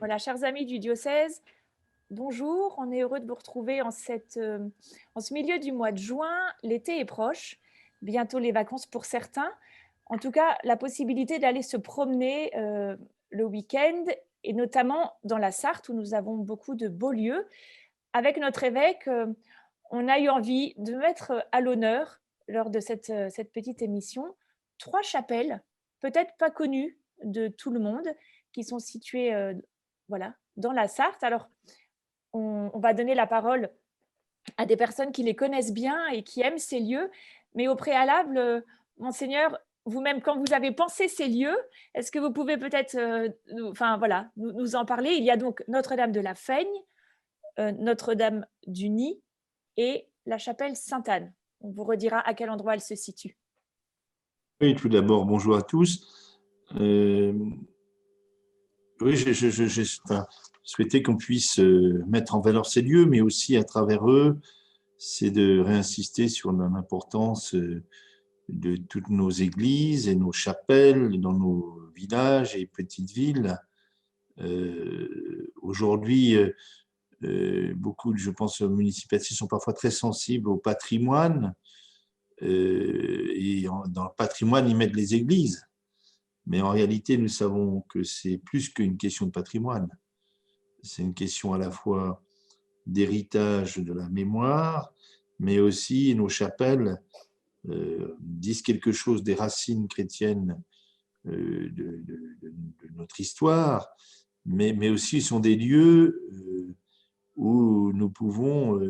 Voilà, chers amis du diocèse, bonjour. On est heureux de vous retrouver en ce milieu du mois de juin. L'été est proche, bientôt les vacances pour certains. En tout cas, la possibilité d'aller se promener le week-end, et notamment dans la Sarthe où nous avons beaucoup de beaux lieux. Avec notre évêque, on a eu envie de mettre à l'honneur, lors de cette petite émission, 3 chapelles, peut-être pas connues de tout le monde, qui sont situées voilà, dans la Sarthe. Alors, on va donner la parole à des personnes qui les connaissent bien et qui aiment ces lieux. Mais au préalable, Monseigneur, vous-même, quand vous avez pensé ces lieux, est-ce que vous pouvez peut-être nous en parler? Il y a donc Notre-Dame de la Feigne, Notre-Dame du Nid et la chapelle Sainte-Anne. On vous redira à quel endroit elle se situe. Oui, tout d'abord, bonjour à tous. Oui, j'ai souhaité qu'on puisse mettre en valeur ces lieux, mais aussi à travers eux, c'est de réinsister sur l'importance de toutes nos églises et nos chapelles dans nos villages et petites villes. Aujourd'hui, beaucoup, je pense, municipalités sont parfois très sensibles au patrimoine. Et dans le patrimoine, ils mettent les églises. Mais en réalité, nous savons que c'est plus qu'une question de patrimoine. C'est une question à la fois d'héritage de la mémoire, mais aussi nos chapelles disent quelque chose des racines chrétiennes de notre histoire, mais aussi sont des lieux où nous pouvons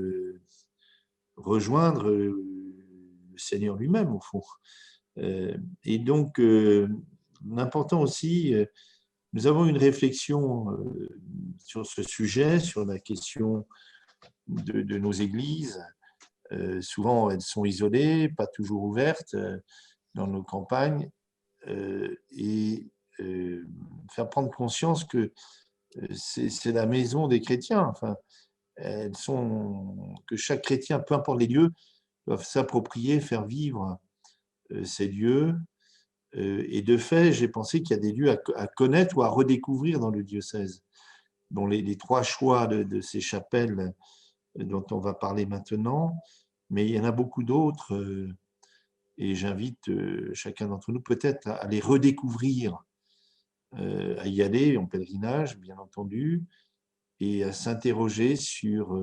rejoindre le Seigneur lui-même, au fond. Et donc, l'important aussi, nous avons une réflexion sur ce sujet, sur la question de nos églises. Souvent, elles sont isolées, pas toujours ouvertes dans nos campagnes, et faire prendre conscience que c'est la maison des chrétiens. Enfin, que chaque chrétien, peu importe les lieux, doivent s'approprier, faire vivre ces lieux. Et de fait, j'ai pensé qu'il y a des lieux à connaître ou à redécouvrir dans le diocèse. Dont les 3 choix de ces chapelles dont on va parler maintenant, mais il y en a beaucoup d'autres, et j'invite chacun d'entre nous peut-être à les redécouvrir, à y aller en pèlerinage, bien entendu, et à s'interroger sur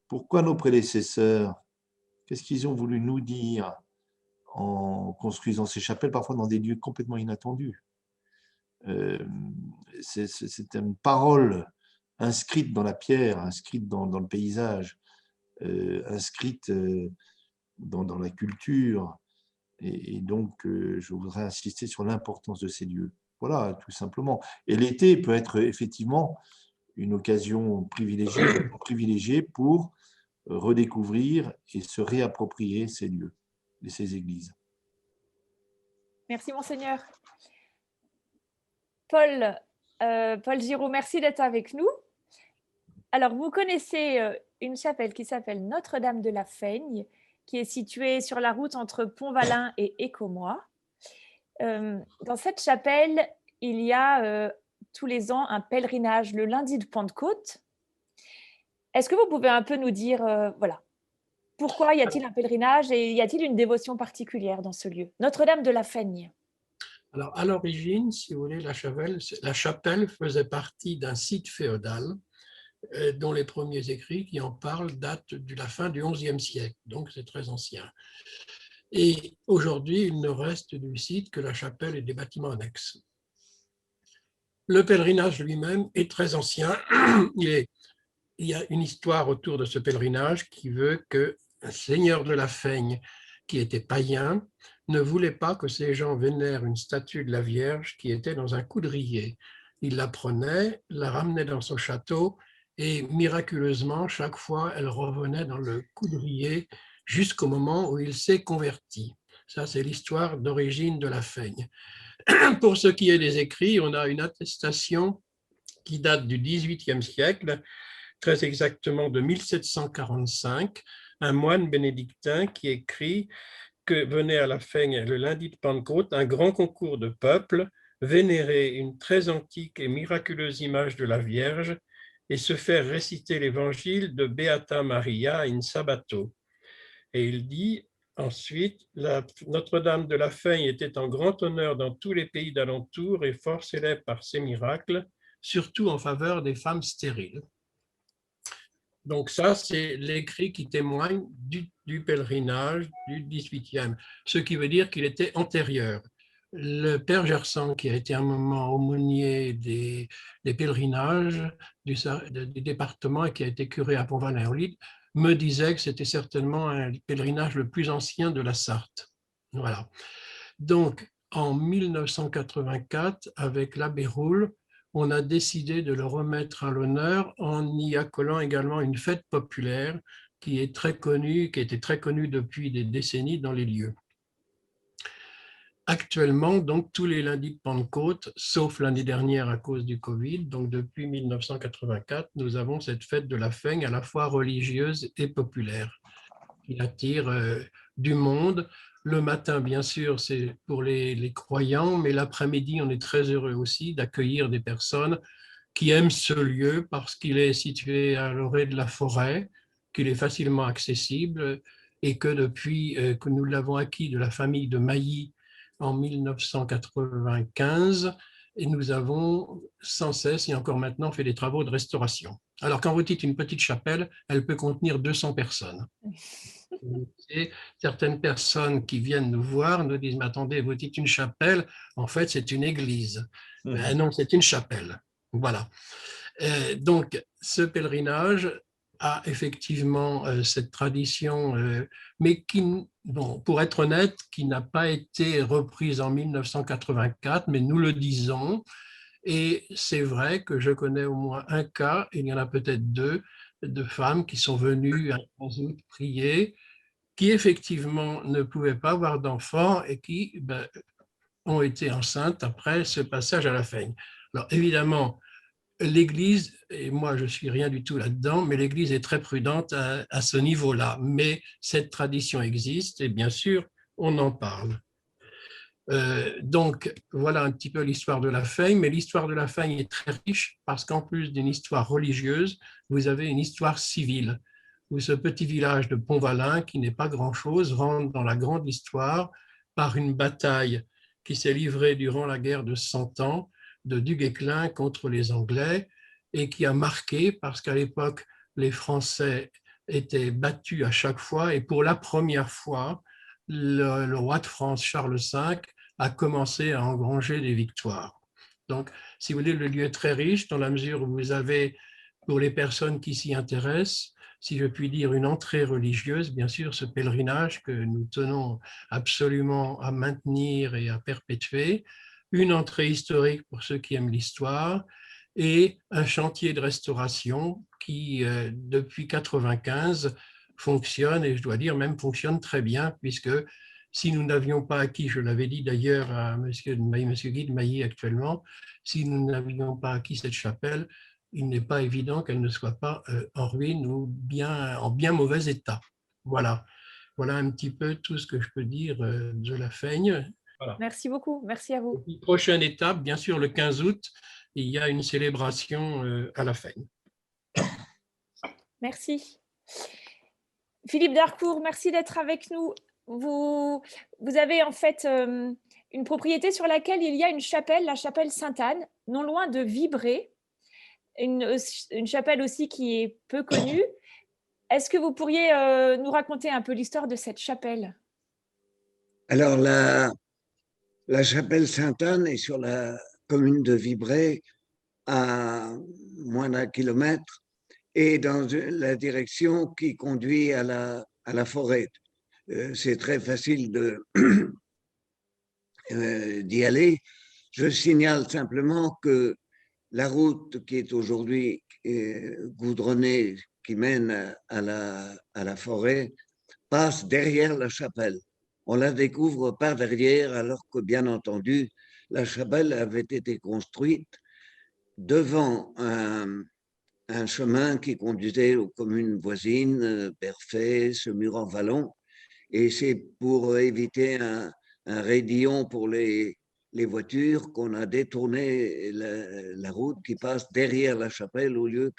pourquoi nos prédécesseurs, qu'est-ce qu'ils ont voulu nous dire en construisant ces chapelles, parfois dans des lieux complètement inattendus. C'est une parole inscrite dans la pierre, inscrite dans le paysage, inscrite dans la culture. Et donc, je voudrais insister sur l'importance de ces lieux. Voilà, tout simplement. Et l'été peut être effectivement une occasion privilégiée pour redécouvrir et se réapproprier ces lieux et ces églises. Merci, Monseigneur. Paul Giraud, merci d'être avec nous. Alors, vous connaissez une chapelle qui s'appelle Notre-Dame de la Feigne, qui est située sur la route entre Pont-Valin et Écomois. Dans cette chapelle, il y a tous les ans un pèlerinage le lundi de Pentecôte. Est-ce que vous pouvez un peu nous dire, voilà, pourquoi y a-t-il un pèlerinage et y a-t-il une dévotion particulière dans ce lieu? Notre-Dame de la Feigne. Alors, à l'origine, si vous voulez, la chapelle faisait partie d'un site féodal dont les premiers écrits qui en parlent datent de la fin du XIe siècle, donc c'est très ancien. Et aujourd'hui, il ne reste du site que la chapelle et des bâtiments annexes. Le pèlerinage lui-même est très ancien. Il y a une histoire autour de ce pèlerinage qui veut que un seigneur de la Feigne, qui était païen, ne voulait pas que ces gens vénèrent une statue de la Vierge qui était dans un coudrier. Il la prenait, la ramenait dans son château et miraculeusement, chaque fois, elle revenait dans le coudrier jusqu'au moment où il s'est converti. Ça, c'est l'histoire d'origine de la Feigne. Pour ce qui est des écrits, on a une attestation qui date du XVIIIe siècle, très exactement de 1745, un moine bénédictin qui écrit que venait à la Feigne le lundi de Pentecôte un grand concours de peuple vénérer une très antique et miraculeuse image de la Vierge et se faire réciter l'évangile de Beata Maria in Sabbato. Et il dit ensuite, Notre-Dame de la Feigne était en grand honneur dans tous les pays d'alentour et fort célèbre par ses miracles, surtout en faveur des femmes stériles. Donc ça, c'est l'écrit qui témoigne du pèlerinage du 18e, ce qui veut dire qu'il était antérieur. Le père Gersan, qui a été un moment aumônier des pèlerinages du département et qui a été curé à Pont-Valin-en-Lille, me disait que c'était certainement un pèlerinage le plus ancien de la Sarthe. Voilà. Donc, en 1984, avec l'abbé Roule, on a décidé de le remettre à l'honneur en y accolant également une fête populaire qui est très connue, qui était très connue depuis des décennies dans les lieux. Actuellement, donc, tous les lundis de Pentecôte, sauf l'année dernière à cause du Covid, donc depuis 1984, nous avons cette fête de la Feigne à la fois religieuse et populaire, qui attire du monde. Le matin, bien sûr, c'est pour les croyants, mais l'après-midi, on est très heureux aussi d'accueillir des personnes qui aiment ce lieu parce qu'il est situé à l'orée de la forêt, qu'il est facilement accessible et que depuis que nous l'avons acquis de la famille de Mailly en 1995, et nous avons sans cesse et encore maintenant fait des travaux de restauration. Alors quand vous dites une petite chapelle, elle peut contenir 200 personnes. Et certaines personnes qui viennent nous voir nous disent, mais attendez, vous dites une chapelle, en fait c'est une église. Non, c'est une chapelle. Voilà. Donc, ce pèlerinage a effectivement cette tradition, mais qui, bon, pour être honnête, qui n'a pas été reprise en 1984, mais nous le disons. Et c'est vrai que je connais au moins un cas, il y en a peut-être deux, de femmes qui sont venues à 15 août prier, qui effectivement ne pouvaient pas avoir d'enfants et qui ont été enceintes après ce passage à la Feigne. Alors évidemment, l'Église, et moi je ne suis rien du tout là-dedans, mais l'Église est très prudente à ce niveau-là. Mais cette tradition existe et bien sûr, on en parle. Donc voilà un petit peu l'histoire de la Feigne, mais l'histoire de la Feigne est très riche parce qu'en plus d'une histoire religieuse, vous avez une histoire civile, où ce petit village de Pont-Valin, qui n'est pas grand-chose, rentre dans la grande histoire par une bataille qui s'est livrée durant la guerre de 100 ans de Duguesclin contre les Anglais et qui a marqué parce qu'à l'époque, les Français étaient battus à chaque fois et pour la première fois, le roi de France, Charles V, a commencé à engranger des victoires. Donc, si vous voulez, le lieu est très riche dans la mesure où vous avez, pour les personnes qui s'y intéressent, si je puis dire, une entrée religieuse, bien sûr, ce pèlerinage que nous tenons absolument à maintenir et à perpétuer, une entrée historique pour ceux qui aiment l'histoire, et un chantier de restauration qui, depuis 1995, fonctionne, et je dois dire même fonctionne très bien, puisque si nous n'avions pas acquis, je l'avais dit d'ailleurs à M. Guy de Mailly actuellement, si nous n'avions pas acquis cette chapelle, il n'est pas évident qu'elle ne soit pas en ruine ou bien, en bien mauvais état. Voilà. Voilà un petit peu tout ce que je peux dire de la Feigne. Voilà. Merci beaucoup, merci à vous. Prochaine étape, bien sûr, le 15 août, il y a une célébration à la Feigne. Merci. Philippe Darcourt, merci d'être avec nous. Vous avez en fait une propriété sur laquelle il y a une chapelle, la chapelle Sainte-Anne, non loin de Vibré, une chapelle aussi qui est peu connue. Est-ce que vous pourriez nous raconter un peu l'histoire de cette chapelle? Alors, la chapelle Sainte-Anne est sur la commune de Vibré, à moins d'1 kilomètre, et dans la direction qui conduit à la forêt. C'est très facile d'y aller. Je signale simplement que la route qui est aujourd'hui goudronnée, qui mène à la forêt, passe derrière la chapelle. On la découvre par derrière, alors que, bien entendu, la chapelle avait été construite devant un chemin qui conduisait aux communes voisines, Perfet, Semur-en-Vallon, et c'est pour éviter un raidillon pour les les voitures qu'on a détourné la route qui passe derrière la chapelle au lieu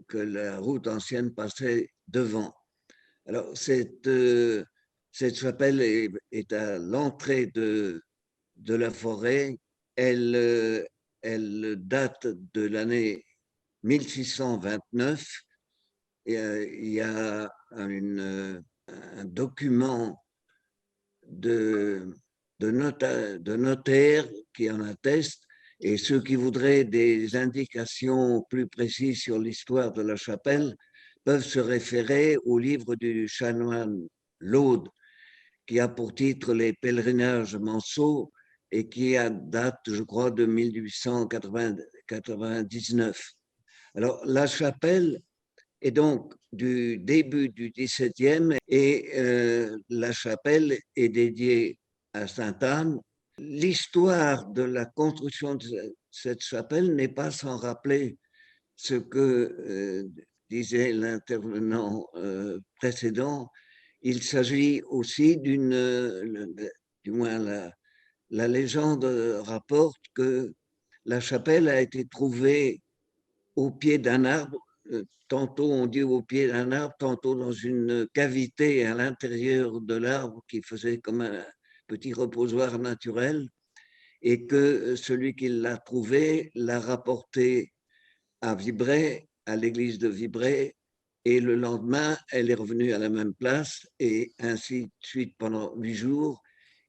que la route ancienne passait devant. Alors, cette chapelle est à l'entrée de la forêt. Elle date de l'année 1629. Et, il y a un document de notaire qui en atteste. Et ceux qui voudraient des indications plus précises sur l'histoire de la chapelle peuvent se référer au livre du chanoine Laude, qui a pour titre Les pèlerinages manceaux et qui date, je crois, de 1899. Alors, la chapelle est donc du début du XVIIe et la chapelle est dédiée à Sainte Anne. L'histoire de la construction de cette chapelle n'est pas sans rappeler ce que disait l'intervenant précédent. Il s'agit aussi du moins la légende rapporte que la chapelle a été trouvée au pied d'un arbre. Tantôt on dit au pied d'un arbre, tantôt dans une cavité à l'intérieur de l'arbre qui faisait comme un petit reposoir naturel, et que celui qui l'a trouvé l'a rapporté à Vibray, à l'église de Vibray, et le lendemain, elle est revenue à la même place, et ainsi de suite pendant 8 jours.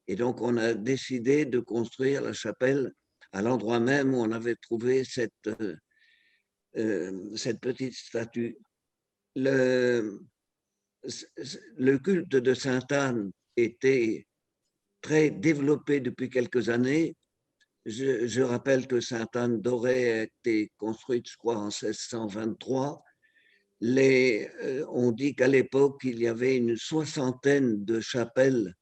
Et donc, on a décidé de construire la chapelle à l'endroit même où on avait trouvé cette petite statue. Le culte de Sainte Anne était très développé depuis quelques années. Je rappelle que Sainte Anne d'Auray a été construite, je crois, en 1623. On dit qu'à l'époque, il y avait une soixantaine de chapelles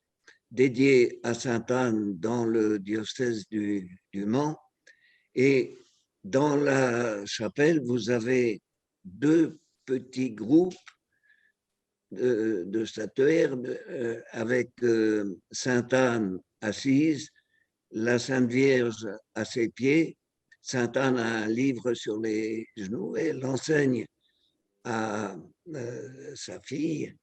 dédiées à Sainte Anne dans le diocèse du Mans. Et dans la chapelle, vous avez 2 petits groupes de statuaires avec Sainte Anne assise, la Sainte Vierge à ses pieds. Sainte Anne a un livre sur les genoux et elle enseigne à sa fille.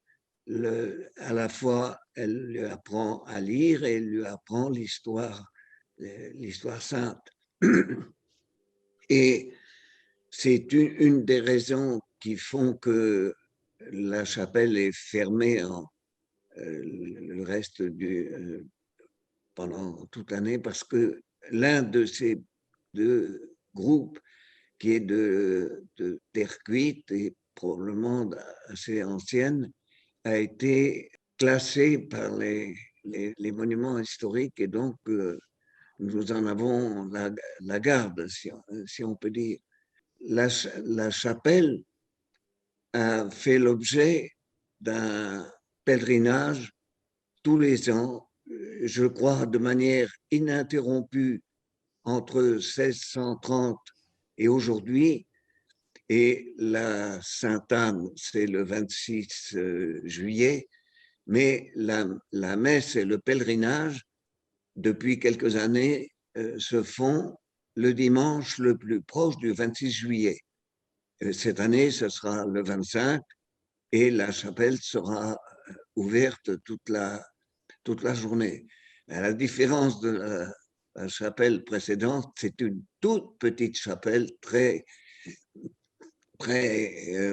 À la fois, elle lui apprend à lire et elle lui apprend l'histoire sainte. Et c'est une des raisons qui font que la chapelle est fermée le reste pendant toute l'année, parce que l'un de ces 2 groupes, qui est de terre cuite et probablement assez ancienne, a été classé par les monuments historiques, et donc nous en avons la garde, si on peut dire. La chapelle a fait l'objet d'un pèlerinage tous les ans, je crois de manière ininterrompue, entre 1630 et aujourd'hui. Et la Sainte-Anne, c'est le 26 juillet, mais la messe et le pèlerinage, depuis quelques années, se font le dimanche le plus proche du 26 juillet. Cette année, ce sera le 25 et la chapelle sera ouverte toute la journée. À la différence de la chapelle précédente, c'est une toute petite chapelle très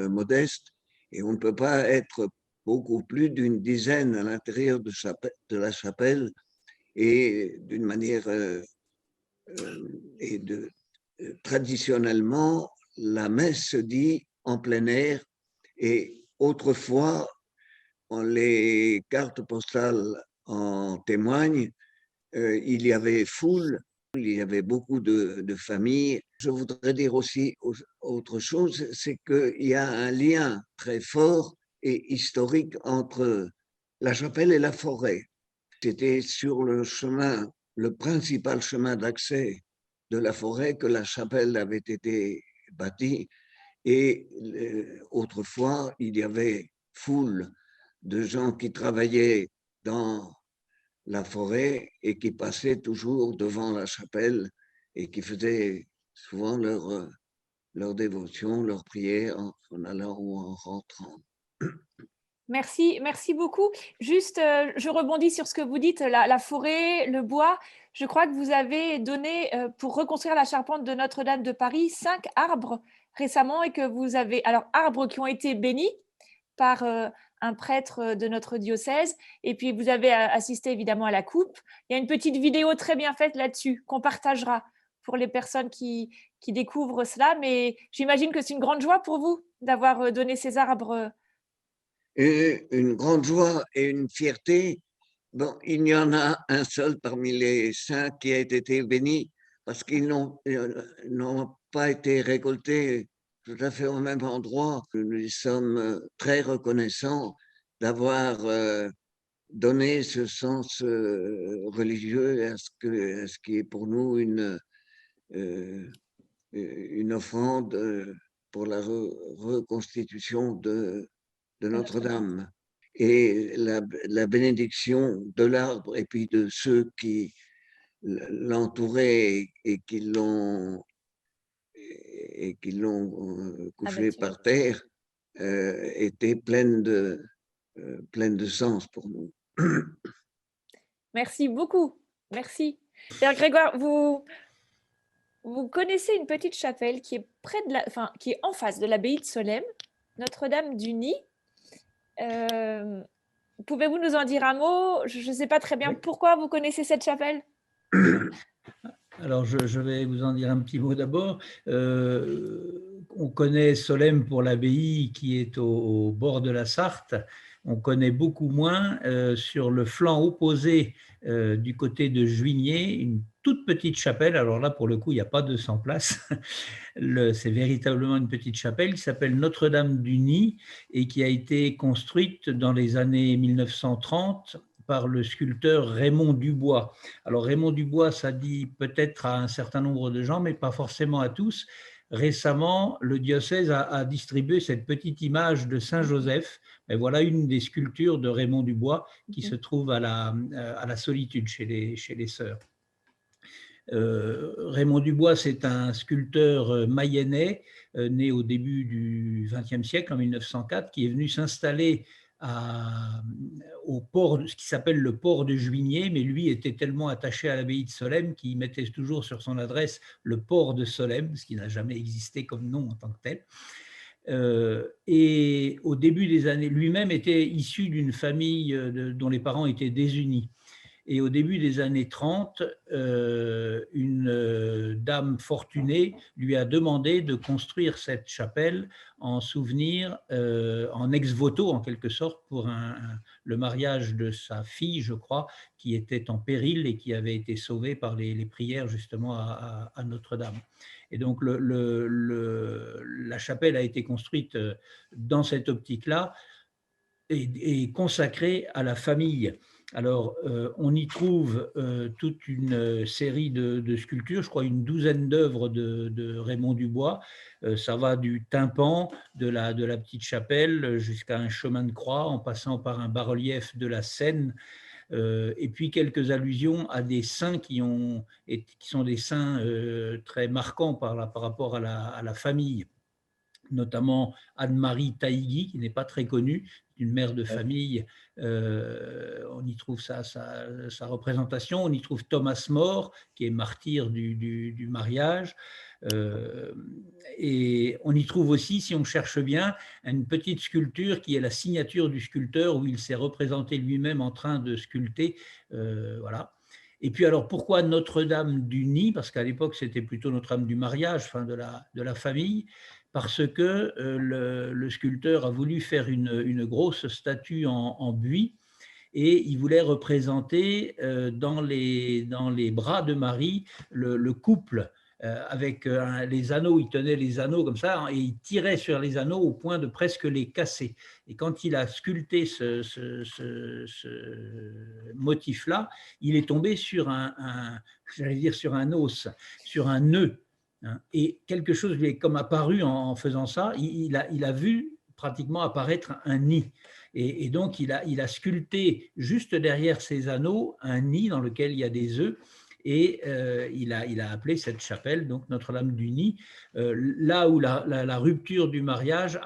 modeste, et on ne peut pas être beaucoup plus d'une dizaine à l'intérieur de la chapelle, et d'une manière traditionnellement, la messe se dit en plein air, et autrefois, les cartes postales en témoignent, il y avait foule, il y avait beaucoup de familles. Je voudrais dire aussi autre chose, c'est qu'il y a un lien très fort et historique entre la chapelle et la forêt. C'était sur le chemin, le principal chemin d'accès de la forêt, que la chapelle avait été bâtie, et autrefois, il y avait foule de gens qui travaillaient dans la forêt et qui passaient toujours devant la chapelle et qui faisaient souvent leur dévotion, leur prière en allant ou en rentrant. Merci beaucoup. Juste, je rebondis sur ce que vous dites, la forêt, le bois. Je crois que vous avez donné, pour reconstruire la charpente de Notre-Dame de Paris, 5 arbres récemment et que vous avez, alors arbres qui ont été bénis par un prêtre de notre diocèse et puis vous avez assisté évidemment à la coupe. Il y a une petite vidéo très bien faite là-dessus qu'on partagera pour les personnes qui découvrent cela, mais j'imagine que c'est une grande joie pour vous d'avoir donné ces arbres. Et une grande joie et une fierté. Bon, il y en a un seul parmi les 5 qui a été béni parce qu'ils n'ont pas été récoltés tout à fait au même endroit. Nous sommes très reconnaissants d'avoir donné ce sens religieux à ce qui est pour nous une offrande pour la reconstitution de Notre-Dame. Et la bénédiction de l'arbre et puis de ceux qui l'entouraient et qui l'ont couché par terre était pleine de sens pour nous. Merci beaucoup. Merci. Père Grégoire, vous connaissez une petite chapelle qui est qui est en face de l'abbaye de Solesmes, Notre-Dame du Nid. Pouvez-vous nous en dire un mot? Je ne sais pas très bien pourquoi vous connaissez cette chapelle. Alors, je vais vous en dire un petit mot d'abord. On connaît Solesmes pour l'abbaye qui est au bord de la Sarthe. On connaît beaucoup moins sur le flanc opposé du côté de Juigné, une toute petite chapelle. Alors là, pour le coup, il n'y a pas 200 places. C'est véritablement une petite chapelle qui s'appelle Notre-Dame du Nid et qui a été construite dans les années 1930 par le sculpteur Raymond Dubois. Alors Raymond Dubois, ça dit peut-être à un certain nombre de gens, mais pas forcément à tous. Récemment, le diocèse a distribué cette petite image de Saint-Joseph. Et voilà une des sculptures de Raymond Dubois qui se trouve à la Solitude chez les sœurs. Raymond Dubois, c'est un sculpteur mayennais né au début du XXe siècle, en 1904, qui est venu s'installer au port, ce qui s'appelle le port de Juigné, mais lui était tellement attaché à l'abbaye de Solesmes qu'il mettait toujours sur son adresse le port de Solesmes, ce qui n'a jamais existé comme nom en tant que tel. Et au début des années, lui-même était issu d'une famille dont les parents étaient désunis. Et au début des années 30, une dame fortunée lui a demandé de construire cette chapelle en souvenir, en ex-voto en quelque sorte, pour le mariage de sa fille, je crois, qui était en péril et qui avait été sauvée par les prières justement à Notre-Dame. Et donc la chapelle a été construite dans cette optique-là et consacrée à la famille. Alors, on y trouve toute une série de sculptures, je crois une douzaine d'œuvres de Raymond Dubois. Ça va du tympan de la petite chapelle jusqu'à un chemin de croix, en passant par un bas-relief de la Seine, et puis quelques allusions à des saints qui sont des saints très marquants par rapport à la famille, notamment Anne-Marie Taïgui, qui n'est pas très connue, une mère de famille. On y trouve sa représentation. On y trouve Thomas More, qui est martyr du mariage. Et on y trouve aussi, si on cherche bien, une petite sculpture qui est la signature du sculpteur, où il s'est représenté lui-même en train de sculpter. Voilà. Et puis alors, pourquoi Notre-Dame du Nid? Parce qu'à l'époque, c'était plutôt Notre-Dame du mariage, enfin de la famille, parce que le sculpteur a voulu faire une grosse statue en buis et il voulait représenter dans les bras de Marie le couple avec les anneaux. Il tenait les anneaux comme ça et il tirait sur les anneaux au point de presque les casser. Et quand il a sculpté ce motif-là, il est tombé sur sur un os, sur un nœud. Et quelque chose lui est comme apparu en faisant ça. Il a vu pratiquement apparaître un nid. Et donc, il a sculpté juste derrière ces anneaux un nid dans lequel il y a des œufs. Et il a appelé cette chapelle donc Notre-Dame du Nid, là où la rupture du mariage,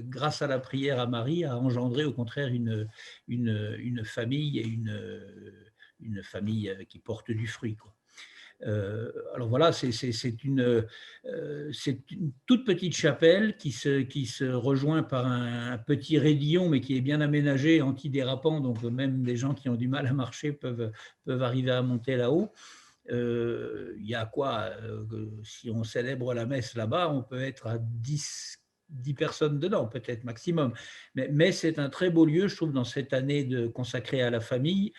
grâce à la prière à Marie, a engendré au contraire une famille et une famille qui porte du fruit, quoi. Alors voilà, c'est une toute petite chapelle qui se rejoint par un petit raidillon, mais qui est bien aménagé, antidérapant, donc même des gens qui ont du mal à marcher peuvent arriver à monter là-haut. Il y a quoi, si on célèbre la messe là-bas, on peut être à 10 personnes dedans, peut-être maximum. Mais c'est un très beau lieu, je trouve, dans cette année consacrée à la famille,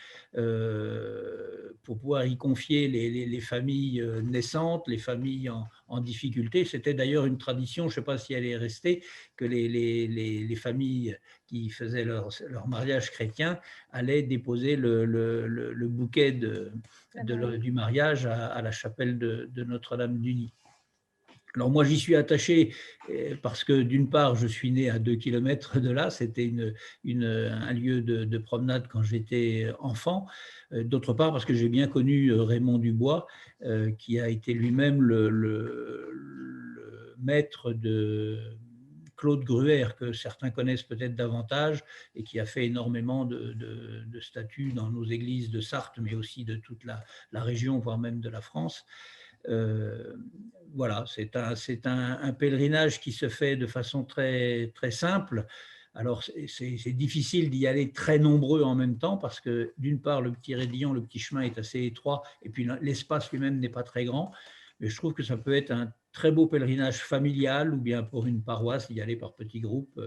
pour pouvoir y confier les familles naissantes, les familles en difficulté. C'était d'ailleurs une tradition, je ne sais pas si elle est restée, que les familles qui faisaient leur mariage chrétien allaient déposer le bouquet du mariage à la chapelle de Notre-Dame du Nid. Alors moi, j'y suis attaché parce que d'une part, je suis né à 2 kilomètres de là, c'était un lieu de promenade quand j'étais enfant. D'autre part, parce que j'ai bien connu Raymond Dubois, qui a été lui-même le maître de Claude Gruer, que certains connaissent peut-être davantage, et qui a fait énormément de statues dans nos églises de Sarthe, mais aussi de toute la région, voire même de la France. Voilà, c'est un pèlerinage qui se fait de façon très, très simple. Alors, c'est difficile d'y aller très nombreux en même temps parce que, d'une part, le petit raidillon, le petit chemin est assez étroit et puis l'espace lui-même n'est pas très grand. Mais je trouve que ça peut être un très beau pèlerinage familial ou bien pour une paroisse, y aller par petits groupes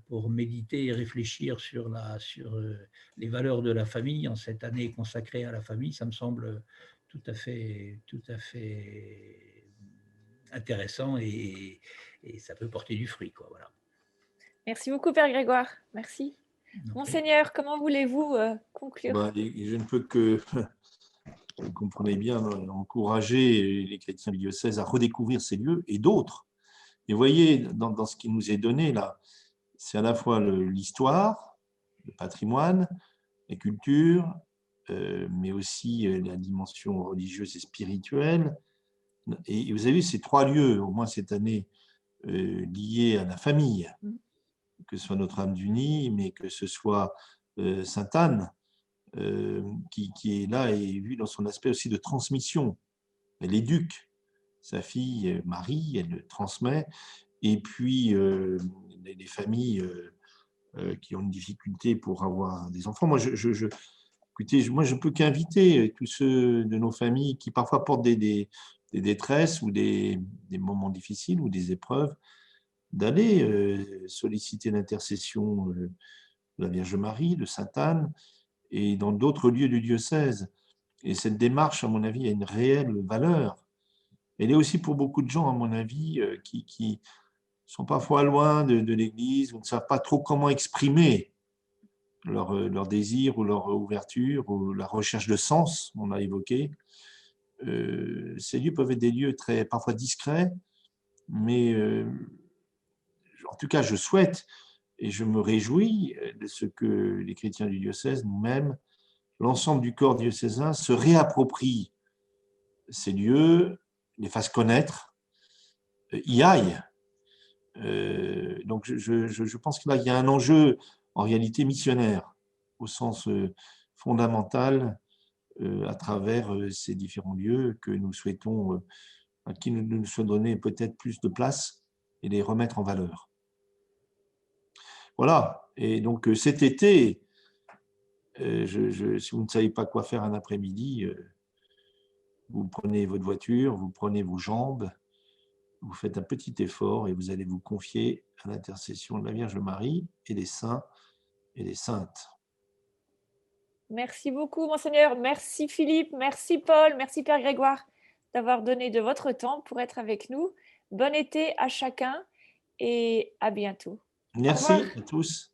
pour méditer et réfléchir sur les valeurs de la famille en cette année consacrée à la famille. Ça me semble tout à fait intéressant et ça peut porter du fruit, quoi, voilà. Merci beaucoup, Père Grégoire. Merci. Okay. Monseigneur, comment voulez-vous conclure? Je ne peux que, vous comprenez bien, encourager les chrétiens du diocèse à redécouvrir ces lieux et d'autres. Et vous voyez, dans ce qui nous est donné là, c'est à la fois l'histoire, le patrimoine, les cultures, mais aussi la dimension religieuse et spirituelle. Et vous avez vu ces 3 lieux, au moins cette année, liés à la famille, que ce soit Notre-Dame du Nid, mais que ce soit Sainte-Anne, qui est là et vue dans son aspect aussi de transmission. Elle éduque sa fille Marie, elle le transmet, et puis les familles qui ont une difficulté pour avoir des enfants. Écoutez, moi je peux qu'inviter tous ceux de nos familles qui parfois portent des détresses ou des moments difficiles ou des épreuves, d'aller solliciter l'intercession de la Vierge Marie, de Sainte-Anne et dans d'autres lieux du diocèse. Et cette démarche, à mon avis, a une réelle valeur. Elle est aussi pour beaucoup de gens, à mon avis, qui sont parfois loin de l'Église, ou ne savent pas trop comment exprimer leur désir ou leur ouverture ou la recherche de sens, on a évoqué. Ces lieux peuvent être des lieux parfois discrets, mais en tout cas, je souhaite et je me réjouis de ce que les chrétiens du diocèse, nous-mêmes, l'ensemble du corps diocésain, se réapproprie ces lieux, les fasse connaître, y aille. Donc, je pense qu'il y a un enjeu, en réalité, missionnaire, au sens fondamental, à travers ces différents lieux que nous souhaitons, à qui nous souhaitons donner peut-être plus de place et les remettre en valeur. Voilà, et donc cet été, si vous ne savez pas quoi faire un après-midi, vous prenez votre voiture, vous prenez vos jambes, vous faites un petit effort et vous allez vous confier à l'intercession de la Vierge Marie et des saints et des saintes. Merci beaucoup, Monseigneur. Merci Philippe, merci Paul, merci Père Grégoire d'avoir donné de votre temps pour être avec nous. Bon été à chacun et à bientôt. Merci à tous.